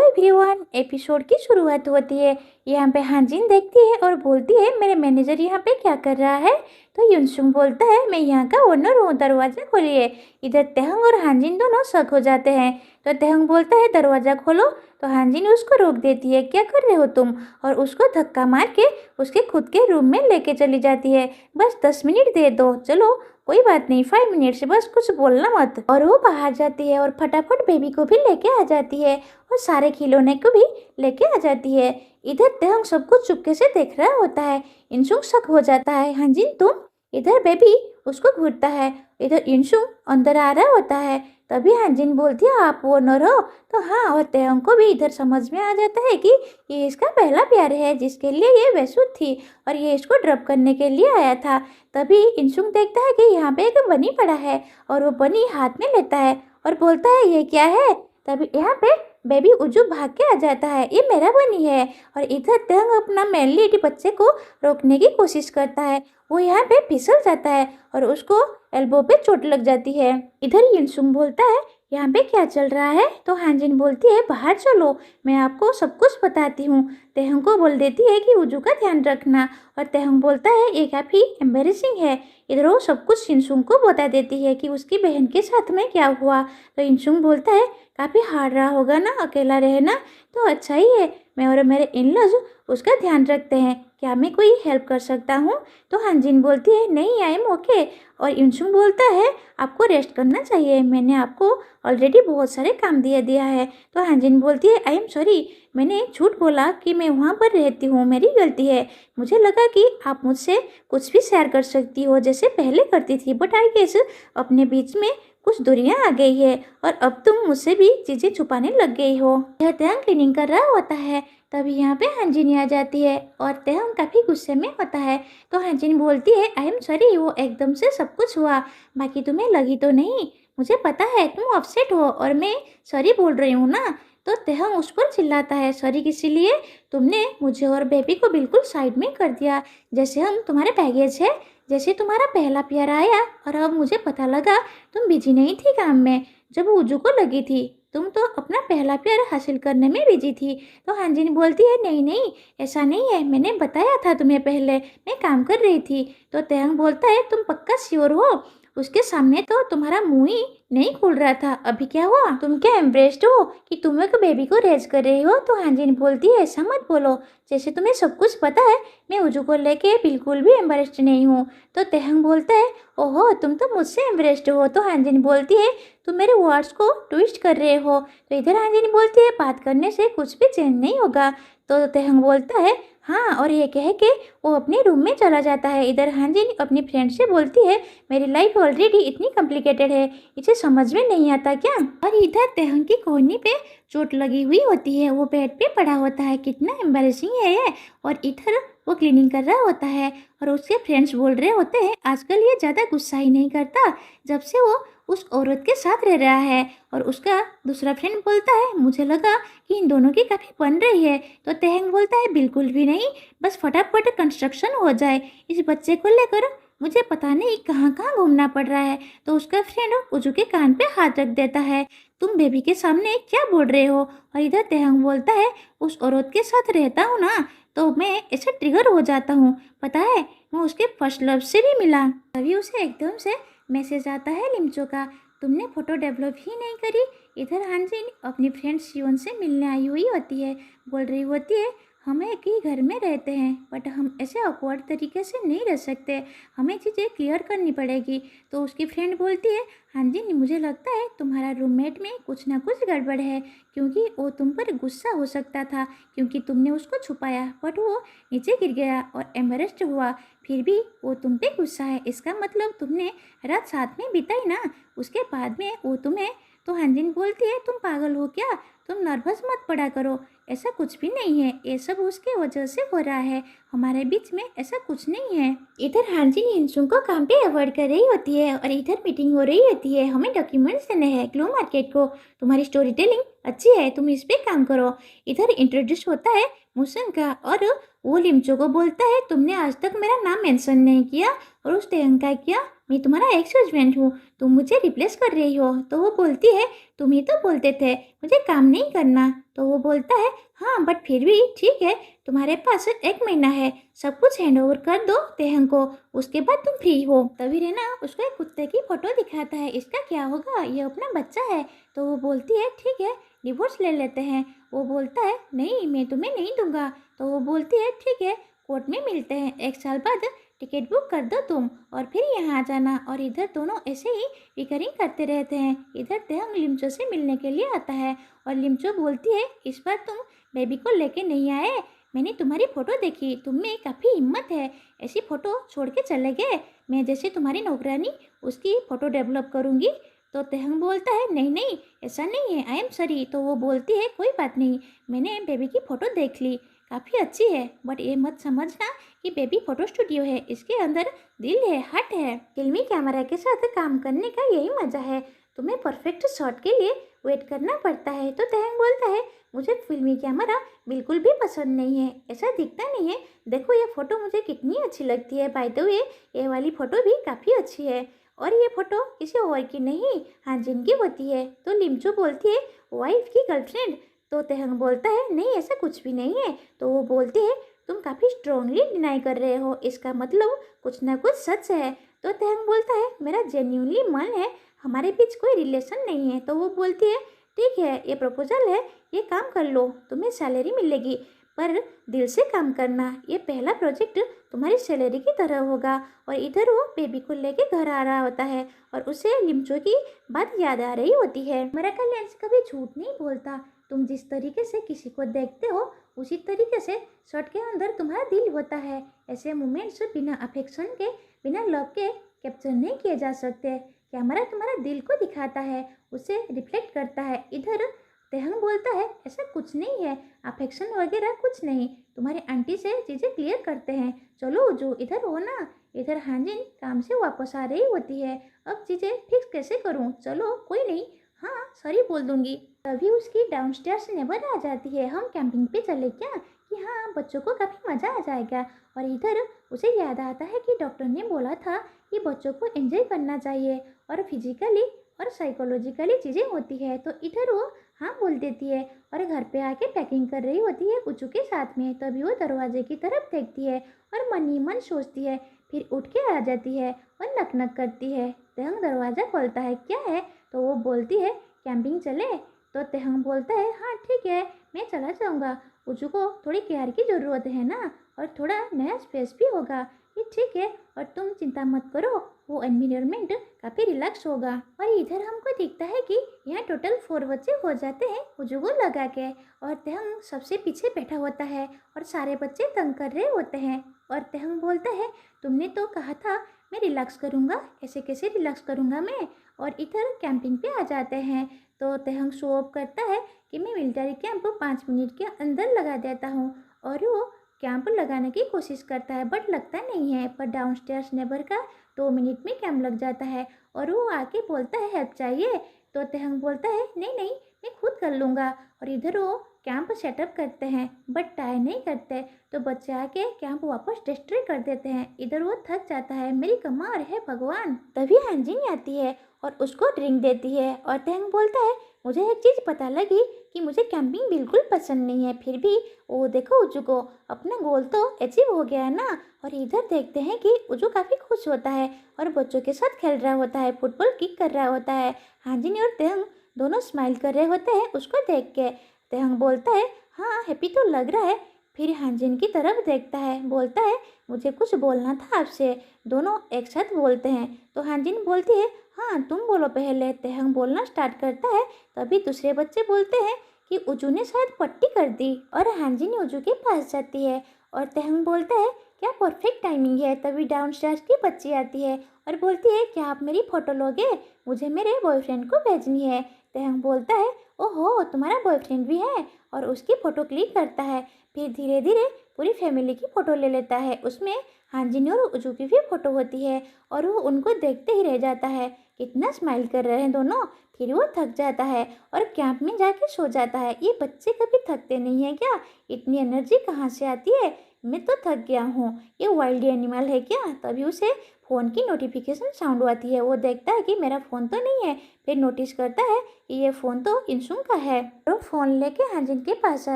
Everyone, episode की शुरुआत होती है। यहाँ पे हांजिन देखती है और बोलती है मेरे मैनेजर यहाँ पे क्या कर रहा है। तो युनसुंग बोलता है मैं यहाँ का ओनर हूँ, दरवाज़ा खोलिए। इधर तेहंग और हांजिन दोनों शक हो जाते हैं। तो तेहंग बोलता है दरवाज़ा खोलो। तो हांजिन उसको रोक देती है, क्या कर रहे हो तुम, और उसको धक्का मार के उसके खुद के रूम में लेके चली जाती है। बस 10 मिनट दे दो, चलो कोई बात नहीं, 5 मिनट से बस कुछ बोलना मत। और वो बाहर जाती है और फटाफट बेबी को भी लेके आ जाती है और सारे खिलौने को भी लेके आ जाती है। इधर तेहंग सब कुछ चुपके से देख रहा होता है। इंसुंग शक हो जाता है, हांजिन तुम, इधर बेबी उसको घूरता है। इधर इंसुंग अंदर आ रहा होता है। तभी हांजिन बोलती है आप ओनर हो। तो हाँ, और तेहंग को भी इधर समझ में आ जाता है कि ये इसका पहला प्यार है जिसके लिए ये बेसुध थी और ये इसको ड्रॉप करने के लिए आया था। तभी इंसुंग देखता है कि यहाँ पे एक बनी पड़ा है और वो बनी हाथ में लेता है और बोलता है ये क्या है। तभी यहाँ पे बेबी उजू भाग के आ जाता है, ये मेरा बनी है। और इधर तेहंग अपना मैनली बच्चे को रोकने की कोशिश करता है। वो यहाँ पे फिसल जाता है और उसको एल्बो पे चोट लग जाती है। इधर युनसुंग बोलता है यहाँ पे क्या चल रहा है। तो हांजिन बोलती है बाहर चलो, मैं आपको सब कुछ बताती हूँ। तेहंग को बोल देती है कि उजू का ध्यान रखना। और तेहंग बोलता है ये काफ़ी एम्बेरसिंग है। इधर वो सब कुछ इंसुंग को बता देती है कि उसकी बहन के साथ में क्या हुआ। तो इंसुंग बोलता है काफ़ी हार्ड रहा होगा ना अकेला रहना, तो अच्छा ही है, मैं और मेरे इन-लॉज उसका ध्यान रखते हैं, क्या मैं कोई हेल्प कर सकता हूँ। तो हांजिन बोलती है नहीं, आई एम ओके। और इंसुंग बोलता है आपको रेस्ट करना चाहिए, मैंने आपको ऑलरेडी बहुत सारे काम दिया है। तो हांजिन बोलती है आई एम सॉरी, मैंने झूठ बोला कि मैं वहाँ पर रहती हूँ, मेरी गलती है। मुझे लगा कि आप मुझसे कुछ भी शेयर कर सकती हो जैसे पहले करती थी, बट आई गेस अपने बीच में कुछ दूरियां आ गई है और अब तुम मुझसे भी चीज़ें छुपाने लग गई हो। यह तेहंग क्लीनिंग कर रहा होता है। तभी यहाँ पे हांजिन आ जाती है और तेहंग काफ़ी गुस्से में होता है। तो हांजिन बोलती है आई एम सॉरी, वो एकदम से सब कुछ हुआ, बाकी तुम्हें लगी तो नहीं, मुझे पता है तुम अपसेट हो और मैं सॉरी बोल रही हूँ ना। तो तेहंग उस पर चिल्लाता है सॉरी किसी लिए, तुमने मुझे और बेबी को बिल्कुल साइड में कर दिया, जैसे हम तुम्हारे बैगेज है, जैसे तुम्हारा पहला प्यार आया और अब मुझे पता लगा तुम बिजी नहीं थी काम में, जब उजू को लगी थी तुम तो अपना पहला प्यार हासिल करने में बिजी थी। तो हांजिन बोलती है नहीं नहीं, ऐसा नहीं है, मैंने बताया था तुम्हें पहले, मैं काम कर रही थी। तो तेहंग बोलता है तुम पक्का श्योर हो, उसके सामने तो तुम्हारा मुंह ही नहीं खुल रहा था, अभी क्या हुआ, तुम क्या एम्ब्रेस्ड हो कि तुम एक बेबी को रेज कर रही हो। तो हांजिन बोलती है ऐसा मत बोलो, जैसे तुम्हें सब कुछ पता है, मैं उजू को लेके बिल्कुल भी एम्बरेस्ड नहीं हूँ। तो तेहंग बोलता है ओहो तुम तो मुझसे एम्बरेस्ड हो। तो हांजिन बोलती है तुम मेरे वर्ड्स को ट्विस्ट कर रहे हो। तो इधर हांजिन बोलती है बात करने से कुछ भी चेंज नहीं होगा। तो तेहंग बोलता है हाँ, और ये कह के वो अपने रूम में चला जाता है। इधर हांजिन अपनी फ्रेंड से बोलती है मेरी लाइफ ऑलरेडी इतनी कॉम्प्लिकेटेड है, इसे समझ में नहीं आता क्या। और इधर तेहंग की कोहनी पे चोट लगी हुई होती है, वो बेड पे पड़ा होता है, कितना एम्बैरेसिंग है ये। और इधर वो क्लीनिंग कर रहा होता है और उसके फ्रेंड्स बोल रहे होते हैं आजकल ये ज़्यादा गुस्सा ही नहीं करता जब से वो उस औरत के साथ रह रहा है। और उसका दूसरा फ्रेंड बोलता है मुझे लगा कि इन दोनों की काफ़ी बन रही है। तो तेहंग बोलता है बिल्कुल भी नहीं, बस फटाफट कंस्ट्रक्शन हो जाए, इस बच्चे को लेकर मुझे पता नहीं कहाँ कहाँ घूमना पड़ रहा है। तो उसका फ्रेंड उजू के कान पे हाथ रख देता है, तुम बेबी के सामने क्या बोल रहे हो। और इधर तेहंग बोलता है उस औरत के साथ रहता हूँ ना तो मैं ऐसे ट्रिगर हो जाता हूँ, पता है मैं उसके फर्स्ट लव से भी मिला। तभी उसे एकदम से मैसेज आता है लिमचो का, तुमने फोटो डेवलप ही नहीं करी। इधर हांजिन अपनी फ्रेंड शिवन से मिलने आई हुई होती है, बोल रही होती है हम एक ही घर में रहते हैं बट हम ऐसे ऑकवर्ड तरीके से नहीं रह सकते, हमें चीज़ें क्लियर करनी पड़ेगी। तो उसकी फ्रेंड बोलती है हांजिन मुझे लगता है तुम्हारा रूममेट में कुछ ना कुछ गड़बड़ है, क्योंकि वो तुम पर गुस्सा हो सकता था क्योंकि तुमने उसको छुपाया बट वो नीचे गिर गया और एम्बरेस्ड हुआ, फिर भी वो तुम पे गुस्सा है, इसका मतलब तुमने रात साथ में बिताई ना, उसके बाद में वो तुम्हें। तो हांजिन बोलती है तुम पागल हो क्या, तुम नर्वस मत पड़ा करो, ऐसा कुछ भी नहीं है, ये सब उसके वजह से हो रहा है, हमारे बीच में ऐसा कुछ नहीं है। इधर हांजिन इंसुंग को काम पे अवॉइड कर रही होती है और इधर मीटिंग हो रही होती है, हमें डॉक्यूमेंट्स देने हैं ग्लो मार्केट को, तुम्हारी स्टोरी टेलिंग अच्छी है, तुम इस पे काम करो। इधर इंट्रोड्यूस होता है मुसन का और वो लिमचो को बोलता है तुमने आज तक मेरा नाम मेंशन नहीं किया और उस तेहंग का किया, मैं तुम्हारा एक्स हस्बैंड हूँ, तुम मुझे रिप्लेस कर रही हो। तो वो बोलती है तुम ही तो बोलते थे मुझे काम नहीं करना। तो वो बोलता है हाँ बट फिर भी ठीक है, तुम्हारे पास 1 महीना है, सब कुछ हैंड ओवर कर दो तेहंग को, उसके बाद तुम फ्री हो। तभी रेना उसको एक कुत्ते की फोटो दिखाता है, इसका क्या होगा, ये अपना बच्चा है। तो वो बोलती है ठीक है डिवोर्स ले लेते हैं। वो बोलता है नहीं मैं तुम्हें नहीं दूंगा। तो वो बोलती है ठीक है कोर्ट में मिलते हैं, 1 साल बाद टिकट बुक कर दो तुम और फिर यहाँ आ जाना। और इधर दोनों ऐसे ही रिकरिंग करते रहते हैं। इधर तेहंग लिमचो से मिलने के लिए आता है और लिमचो बोलती है इस बार तुम बेबी को लेके नहीं आए, मैंने तुम्हारी फ़ोटो देखी, तुम में काफ़ी हिम्मत है, ऐसी फ़ोटो छोड़ के चले गए, मैं जैसे तुम्हारी नौकरानी उसकी फ़ोटो डेवलप करूँगी। तो तेहंग बोलता है नहीं नहीं ऐसा नहीं है, आई एम सॉरी। तो वो बोलती है कोई बात नहीं, मैंने बेबी की फ़ोटो देख ली, काफ़ी अच्छी है, बट ये मत समझना कि बेबी फ़ोटो स्टूडियो है, इसके अंदर दिल है, हार्ट है। फिल्मी कैमरा के साथ काम करने का यही मज़ा है, तुम्हें परफेक्ट शॉट के लिए वेट करना पड़ता है। तो तेहंग बोलता है मुझे फिल्मी कैमरा बिल्कुल भी पसंद नहीं है, ऐसा दिखता नहीं है, देखो ये फ़ोटो मुझे कितनी अच्छी लगती है, बाय द वे ये वाली फ़ोटो भी काफ़ी अच्छी है और ये फ़ोटो किसी और की नहीं हांजिन की होती है। तो लिमचो बोलती है वाइफ की गर्लफ्रेंड। तो तेहंग बोलता है नहीं ऐसा कुछ भी नहीं है। तो वो बोलती है तुम काफ़ी स्ट्रांगली डिनाई कर रहे हो, इसका मतलब कुछ ना कुछ सच है। तो तेहंग बोलता है मेरा जेन्यूनली मन है, हमारे बीच कोई रिलेशन नहीं है। तो वो बोलती है ठीक है ये प्रपोजल है, ये काम कर लो, तुम्हें सैलरी मिलेगी, पर दिल से काम करना, ये पहला प्रोजेक्ट तुम्हारी सैलरी की तरह होगा। और इधर वो बेबी को लेके घर आ रहा होता है और उसे लिमचो की बात याद आ रही होती है। मेरा कल्याण कभी झूठ नहीं बोलता, तुम जिस तरीके से किसी को देखते हो उसी तरीके से शर्ट के अंदर तुम्हारा दिल होता है, ऐसे मोमेंट्स बिना अफेक्शन के बिना लव के कैप्चर नहीं किए जा सकते। कैमरा तुम्हारा दिल को दिखाता है, उसे रिफ्लेक्ट करता है। इधर तेहंग बोलता है ऐसा कुछ नहीं है, अफेक्शन वगैरह कुछ नहीं, तुम्हारी आंटी से चीज़ें क्लियर करते हैं, चलो जो इधर हो ना। इधर हांजिन काम से वापस आ रही होती है, अब चीज़ें फिक्स कैसे करूं, चलो कोई नहीं, हाँ सॉरी बोल दूंगी। तभी उसकी डाउनस्टेयर्स नेबर आ जाती है, हम कैंपिंग पे चले क्या, कि हाँ बच्चों को काफ़ी मज़ा आ जाएगा। और इधर उसे याद आता है कि डॉक्टर ने बोला था कि बच्चों को एंजॉय करना चाहिए और फिजिकली और साइकोलॉजिकली चीज़ें होती है। तो इधर वो हाँ बोल देती है और घर पे आके पैकिंग कर रही होती है उचू के साथ में। तभी वो दरवाजे की तरफ देखती है और मन ही मन सोचती है, फिर उठ के आ जाती है और नक नक करती है। तेहंग दरवाज़ा खोलता है, क्या है। तो वो बोलती है कैंपिंग चले। तो तेहंग बोलता है हाँ ठीक है मैं चला जाऊँगा, उचू को थोड़ी केयर की ज़रूरत है ना और थोड़ा नया स्पेस भी होगा, ये ठीक है, और तुम चिंता मत करो, वो एनवायरनमेंट काफ़ी रिलैक्स होगा। और इधर हमको दिखता है कि यहाँ टोटल 4 बच्चे हो जाते हैं उजू को लगा के, और तेहंग सबसे पीछे बैठा होता है और सारे बच्चे तंग कर रहे होते हैं। और तेहंग बोलता है तुमने तो कहा था मैं रिलैक्स करूँगा, ऐसे कैसे रिलैक्स करूँगा मैं। और इधर कैंपिंग पे आ जाते हैं। तो तेहंग शो ऑफ करता है कि मैं मिलिट्री कैंप 5 मिनट के अंदर लगा देता हूँ, और वो कैंप लगाने की कोशिश करता है बट लगता नहीं है। पर डाउनस्टेयर्स नेबर का 2 मिनट में कैंप लग जाता है और वो आके बोलता है हेल्प चाहिए। तो तेहंग बोलता है नहीं नहीं मैं खुद कर लूँगा। और इधर वो कैंप सेटअप करते हैं बट ट्राई नहीं करते, तो बच्चे आके कैंप वापस डिस्ट्रॉय कर देते हैं। इधर वो थक जाता है, मेरी कमार है भगवान। तभी हांजिन आती है और उसको ड्रिंक देती है और तेहंग बोलता है मुझे एक चीज़ पता लगी कि मुझे कैंपिंग बिल्कुल पसंद नहीं है, फिर भी वो देखो उजू को अपना गोल तो अचीव हो गया है ना। और इधर देखते हैं कि उजू काफ़ी खुश होता है और बच्चों के साथ खेल रहा होता है, फुटबॉल किक कर रहा होता है। हांजिन और तेहंग दोनों स्माइल कर रहे होते हैं उसको देख के। तेहंग बोलता है हाँ हैप्पी तो लग रहा है, फिर हांजिन की तरफ देखता है, बोलता है मुझे कुछ बोलना था आपसे। दोनों एक साथ बोलते हैं। तो हांजिन बोलती है हाँ तुम बोलो पहले। तेहंग बोलना स्टार्ट करता है, तभी दूसरे बच्चे बोलते हैं कि उजू ने शायद पट्टी कर दी, और हांजिन उजू के पास जाती है और तेहंग बोलता है क्या परफेक्ट टाइमिंग है। तभी डाउनस्टेयर्स की बच्ची आती है और बोलती है क्या आप मेरी फ़ोटो लोगे, मुझे मेरे बॉयफ्रेंड को भेजनी है। तेहंग बोलता है ओहो तुम्हारा बॉयफ्रेंड भी है, और उसकी फ़ोटो क्लिक करता है। फिर धीरे धीरे पूरी फैमिली की फ़ोटो ले लेता है, उसमें हांजिन और उजू की भी फ़ोटो होती है और वो उनको देखते ही रह जाता है, कितना स्माइल कर रहे हैं दोनों। फिर वो थक जाता है और कैंप में जाके सो जाता है। ये बच्चे कभी थकते नहीं हैं क्या, इतनी एनर्जी कहाँ से आती है, मैं तो थक गया हूँ, ये वाइल्ड एनिमल है क्या? तभी उसे फ़ोन की नोटिफिकेशन साउंड आती है। वो देखता है कि मेरा फ़ोन तो नहीं है, फिर नोटिस करता है कि ये फ़ोन तो इंसुम का है। वो फ़ोन लेके हाजिन के पास आ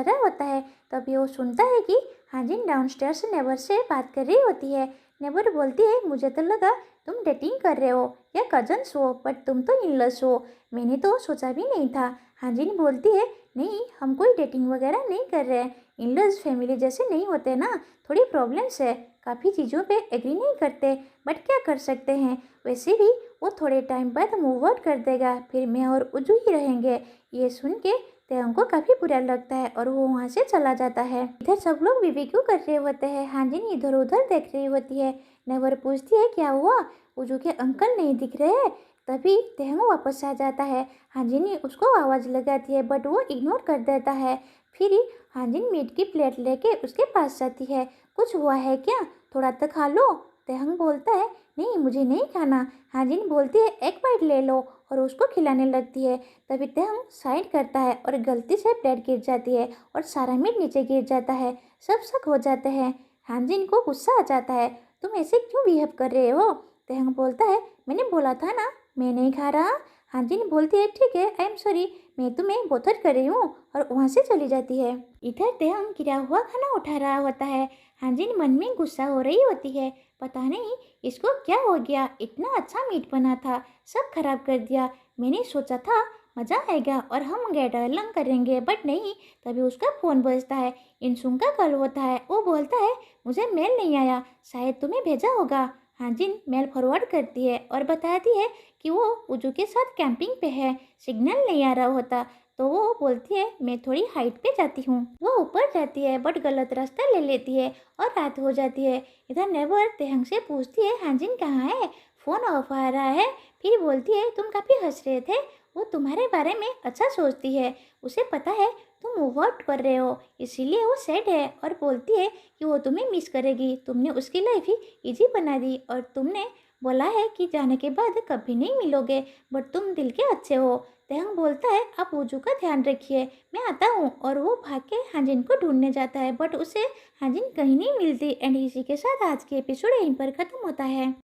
रहा होता है। तभी वो सुनता है कि हाजिन डाउनस्टेयर्स नेबर से बात कर रही होती है। नेबर बोलती है, मुझे तो लगा तुम डेटिंग कर रहे हो या कजन्स हो, बट तुम तो इनलस हो, मैंने तो सोचा भी नहीं था। हाजिन बोलती है, नहीं, हम कोई डेटिंग वगैरह नहीं कर रहे हैं, इनलॉज फैमिली जैसे नहीं होते ना, थोड़ी प्रॉब्लम्स है, काफ़ी चीज़ों पे एग्री नहीं करते, बट क्या कर सकते हैं। वैसे भी वो थोड़े टाइम बाद मूव आउट कर देगा, फिर मैं और उजू ही रहेंगे। ये सुन के तेहंग को काफ़ी बुरा लगता है और वो वहाँ से चला जाता है। इधर सब लोग बीबीक्यू कर रहे होते हैं। हाजिन इधर उधर देख रही होती है। नेवर पूछती है, क्या हुआ, उजू के अंकल नहीं दिख रहे? तभी तेहंग वापस आ जाता है। हाजिन उसको आवाज़ लगाती है, बट वो इग्नोर कर देता है। फिर हाजिन मीट की प्लेट लेके उसके पास जाती है। कुछ हुआ है क्या, थोड़ा तो खा लो। तेहंग बोलता है, नहीं, मुझे नहीं खाना। हाजिन बोलती है, एक बाइट ले लो, और उसको खिलाने लगती है। तभी तेहंग साइड करता है और गलती से प्लेट गिर जाती है और सारा मीट नीचे गिर जाता है। सब शक हो जाते हैं। हाजिन को गुस्सा आ जाता है, तुम ऐसे क्यों बिहेव कर रहे हो? तेहंग बोलता है, मैंने बोला था ना मैं नहीं खा रहा। हाजिन बोलती है, ठीक है, आई एम सॉरी, मैं तुम्हें बोथर कर रही हूँ, और वहाँ से चली जाती है। इधर तेहंग गिरा हुआ खाना उठा रहा होता है। हाजिन मन में गुस्सा हो रही होती है, पता नहीं इसको क्या हो गया, इतना अच्छा मीट बना था, सब खराब कर दिया। मैंने सोचा था मज़ा आएगा और हम गेट अलग करेंगे, बट नहीं। तभी उसका फ़ोन बजता है। इंसुम का कॉल होता है। वो बोलता है, मुझे मेल नहीं आया, शायद तुम्हें भेजा होगा। हाजिन मेल फॉरवर्ड करती है और बताती है कि वो उजू के साथ कैंपिंग पे है, सिग्नल नहीं आ रहा होता। तो वो बोलती है, मैं थोड़ी हाइट पे जाती हूँ। वो ऊपर जाती है बट गलत रास्ता ले लेती है और रात हो जाती है। इधर नेवर तेहंग से पूछती है, हाजिन कहाँ है, फ़ोन ऑफ आ रहा है। फिर बोलती है, तुम काफ़ी हंस रहे थे, वो तुम्हारे बारे में अच्छा सोचती है, उसे पता है तुम मूव आउट कर रहे हो, इसीलिए वो सैड है, और बोलती है कि वो तुम्हें मिस करेगी, तुमने उसकी लाइफ ही इजी बना दी, और तुमने बोला है कि जाने के बाद कभी नहीं मिलोगे, बट तुम दिल के अच्छे हो। तेहंग बोलता है, आप वजू का ध्यान रखिए, मैं आता हूँ। और वो भाग के हाजिन को ढूंढने जाता है, बट उसे हाजिन कहीं नहीं मिलती। एंड इसी के साथ आज के एपिसोड यहीं पर ख़त्म होता है।